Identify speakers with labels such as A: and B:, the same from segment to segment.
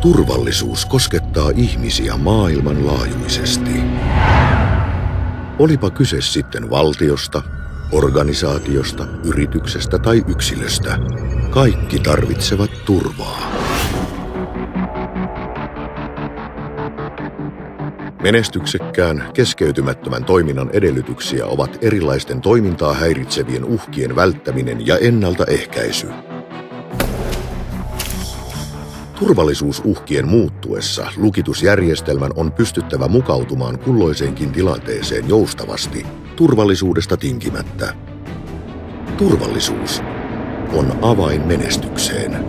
A: Turvallisuus koskettaa ihmisiä maailmanlaajuisesti. Olipa kyse sitten valtiosta, organisaatiosta, yrityksestä tai yksilöstä, kaikki tarvitsevat turvaa. Menestyksekkään, keskeytymättömän toiminnan edellytyksiä ovat erilaisten toimintaa häiritsevien uhkien välttäminen ja ennaltaehkäisy. Turvallisuusuhkien muuttuessa lukitusjärjestelmän on pystyttävä mukautumaan kulloiseenkin tilanteeseen joustavasti, turvallisuudesta tinkimättä. Turvallisuus on avain menestykseen.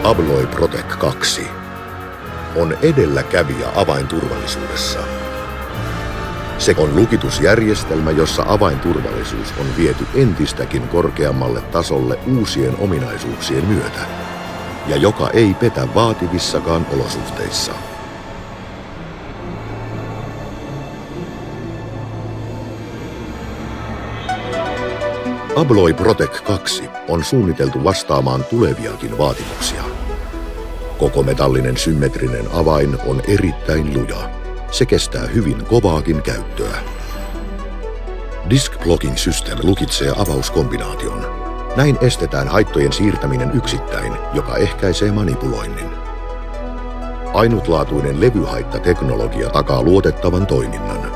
A: Abloy Protec 2 on edelläkävijä avainturvallisuudessa. Se on lukitusjärjestelmä, jossa avainturvallisuus on viety entistäkin korkeammalle tasolle uusien ominaisuuksien myötä, ja joka ei petä vaativissakaan olosuhteissa. Abloy Protec 2 on suunniteltu vastaamaan tuleviakin vaatimuksia. Koko metallinen symmetrinen avain on erittäin luja. Se kestää hyvin kovaakin käyttöä. Disk Blocking System lukitsee avauskombinaation. Näin estetään haittojen siirtäminen yksittäin, joka ehkäisee manipuloinnin. Ainutlaatuinen levyhaittateknologia takaa luotettavan toiminnan.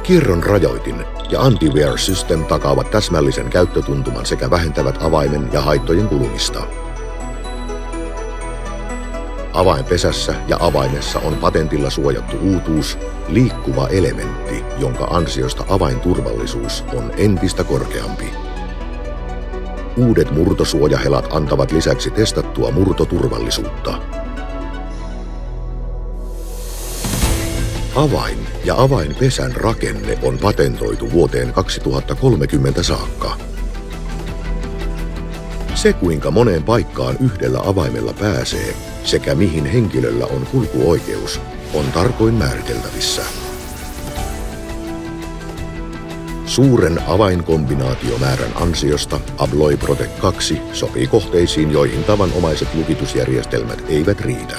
A: Kierron rajoitin ja Anti-Wear System takaavat täsmällisen käyttötuntuman sekä vähentävät avaimen ja haittojen kulumista. Avainpesässä ja avaimessa on patentilla suojattu uutuus, liikkuva elementti, jonka ansiosta avainturvallisuus on entistä korkeampi. Uudet murtosuojahelat antavat lisäksi testattua murtoturvallisuutta. Avain ja avainpesän rakenne on patentoitu vuoteen 2030 saakka. Se, kuinka moneen paikkaan yhdellä avaimella pääsee sekä mihin henkilöllä on kulkuoikeus, on tarkoin määriteltävissä. Suuren avainkombinaatiomäärän ansiosta Abloy Protec 2 sopii kohteisiin, joihin tavanomaiset lukitusjärjestelmät eivät riitä.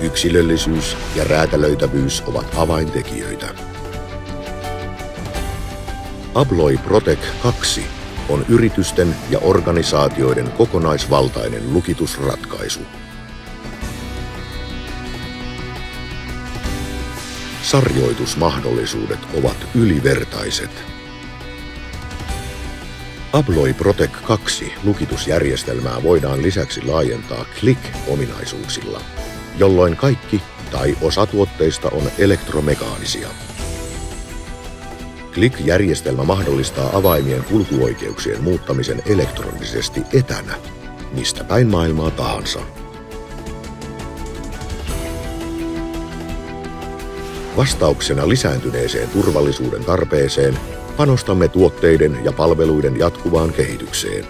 A: Yksilöllisyys ja räätälöitävyys ovat avaintekijöitä. Abloy Protec 2 on yritysten ja organisaatioiden kokonaisvaltainen lukitusratkaisu. Sarjoitusmahdollisuudet ovat ylivertaiset. Abloy Protec 2 lukitusjärjestelmää voidaan lisäksi laajentaa Click-ominaisuuksilla, jolloin kaikki tai osa tuotteista on elektromekaanisia. Click-järjestelmä mahdollistaa avaimien kulkuoikeuksien muuttamisen elektronisesti etänä, mistä päin maailmaa tahansa. Vastauksena lisääntyneeseen turvallisuuden tarpeeseen panostamme tuotteiden ja palveluiden jatkuvaan kehitykseen.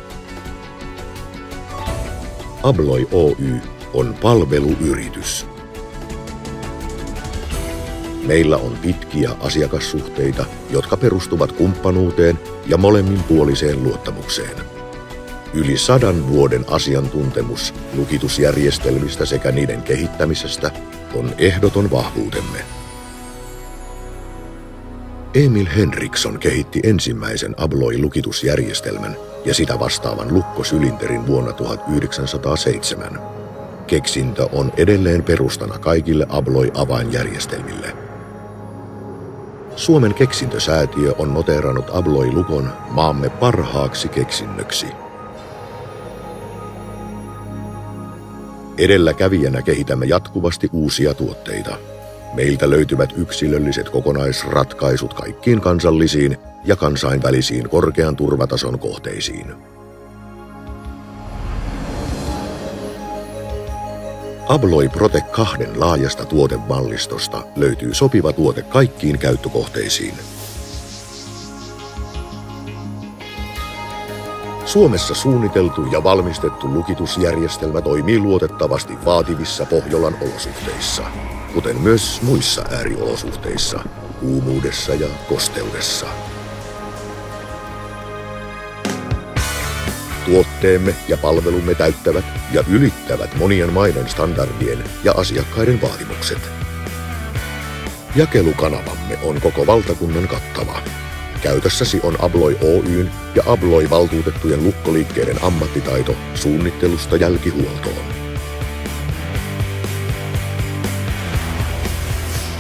A: Abloy Oy on palveluyritys. Meillä on pitkiä asiakassuhteita, jotka perustuvat kumppanuuteen ja molemminpuoliseen luottamukseen. Yli 100 vuoden asiantuntemus lukitusjärjestelmistä sekä niiden kehittämisestä on ehdoton vahvuutemme. Emil Henriksson kehitti ensimmäisen Abloy-lukitusjärjestelmän ja sitä vastaavan lukkosylinterin vuonna 1907. Keksintö on edelleen perustana kaikille Abloy-avainjärjestelmille. Suomen keksintösäätiö on noteerannut Abloy-lukon maamme parhaaksi keksinnöksi. Edelläkävijänä kehitämme jatkuvasti uusia tuotteita. Meiltä löytyvät yksilölliset kokonaisratkaisut kaikkiin kansallisiin ja kansainvälisiin korkean turvatason kohteisiin. Abloy Protec 2 laajasta tuotemallistosta löytyy sopiva tuote kaikkiin käyttökohteisiin. Suomessa suunniteltu ja valmistettu lukitusjärjestelmä toimii luotettavasti vaativissa Pohjolan olosuhteissa. kuten myös muissa ääriolosuhteissa, kuumuudessa ja kosteudessa. Tuotteemme ja palvelumme täyttävät ja ylittävät monien maiden standardien ja asiakkaiden vaatimukset. Jakelukanavamme on koko valtakunnan kattava. Käytössäsi on Abloy Oyn ja Abloy valtuutettujen lukkoliikkeiden ammattitaito suunnittelusta jälkihuoltoon.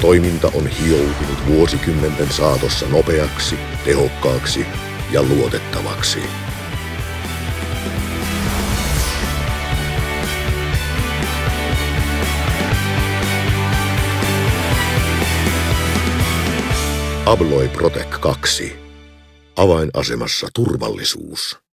A: Toiminta on hioutunut vuosikymmenten saatossa nopeaksi, tehokkaaksi ja luotettavaksi. Abloy Protec 2. Avainasemassa turvallisuus.